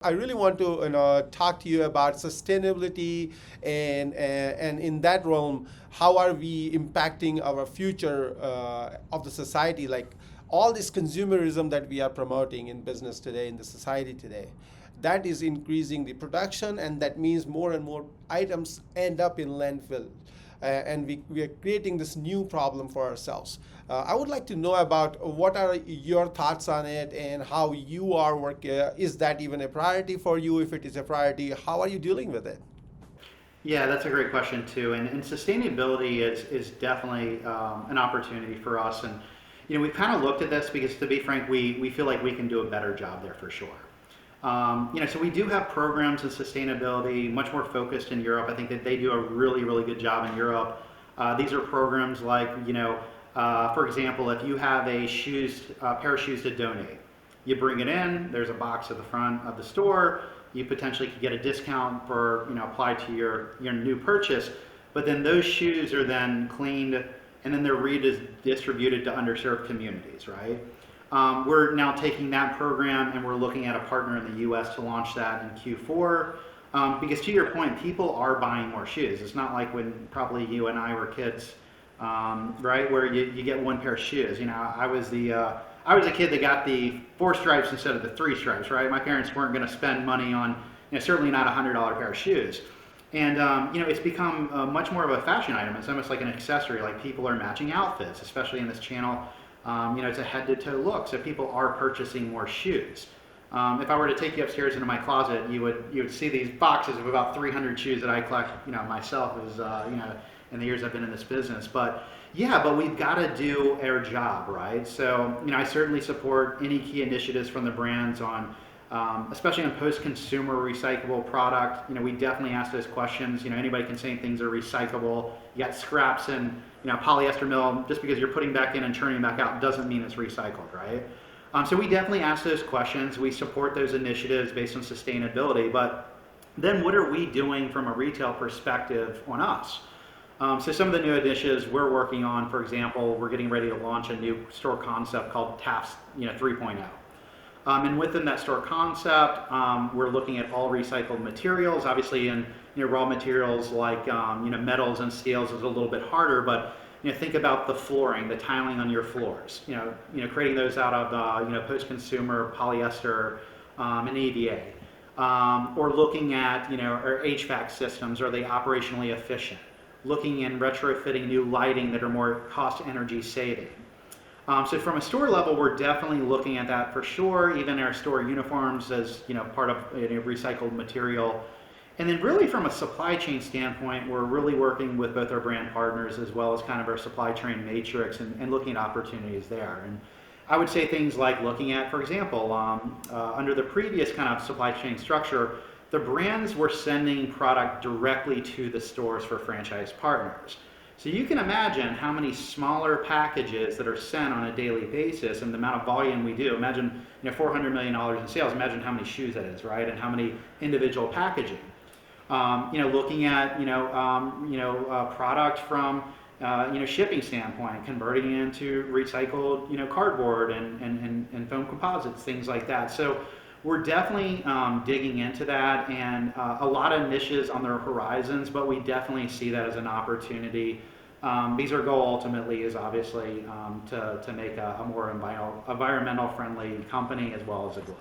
I really want to talk to you about sustainability and in that realm, how are we impacting our future of the society? Like all this consumerism that we are promoting in business today, in the society today, that is increasing the production, and that means more and more items end up in landfill. And we are creating this new problem for ourselves. I would like to know about what are your thoughts on it and how you are working. Is that even a priority for you? If it is a priority, how are you dealing with it? Yeah, that's a great question too. And sustainability is definitely an opportunity for us. And we've kind of looked at this because, to be frank, we feel like we can do a better job there for sure. So we do have programs in sustainability, much more focused in Europe. I think that they do a really, really good job in Europe. These are programs like, for example, if you have a pair of shoes to donate, you bring it in, there's a box at the front of the store, you potentially could get a discount for, applied to your new purchase, but then those shoes are then cleaned and then they're redistributed to underserved communities, right? We're now taking that program and we're looking at a partner in the US to launch that in Q4. Because to your point, people are buying more shoes. It's not like when probably you and I were kids, right, where you get one pair of shoes. I was a kid that got the 4 stripes instead of the 3 stripes, right? My parents weren't going to spend money on, certainly not $100 pair of shoes. And it's become much more of a fashion item. It's almost like an accessory. Like people are matching outfits, especially in this channel. It's a head-to-toe look, so people are purchasing more shoes. If I were to take you upstairs into my closet, you would see these boxes of about 300 shoes that I collect, myself as in the years I've been in this business. But yeah, but we've got to do our job, right? So I certainly support any key initiatives from the brands on, especially on post-consumer recyclable product. We definitely ask those questions. Anybody can say things are recyclable. You got scraps and polyester mill. Just because you're putting back in and turning back out doesn't mean it's recycled, right? So we definitely ask those questions. We support those initiatives based on sustainability. But then what are we doing from a retail perspective on us? So some of the new initiatives we're working on, for example, we're getting ready to launch a new store concept called TAFS 3.0. And within that store concept, we're looking at all recycled materials. Obviously, in raw materials like metals and steels is a little bit harder, but think about the flooring, the tiling on your floors. Creating those out of post-consumer polyester and EVA, or looking at our HVAC systems. Are they operationally efficient? Looking and retrofitting new lighting that are more cost energy saving. So from a store level, we're definitely looking at that for sure. Even our store uniforms as part of recycled material. And then really from a supply chain standpoint, we're really working with both our brand partners as well as kind of our supply chain matrix and looking at opportunities there. And I would say things like looking at, for example, under the previous kind of supply chain structure, the brands were sending product directly to the stores for franchise partners. So you can imagine how many smaller packages that are sent on a daily basis and the amount of volume we do. Imagine $400 million in sales. Imagine how many shoes that is, right? And how many individual packaging. Looking at product from shipping standpoint, converting it into recycled cardboard and foam composites, things like that. So we're definitely digging into that, and a lot of niches on their horizons, but we definitely see that as an opportunity. Because our goal ultimately is obviously to make a more environmental friendly company as well as a global.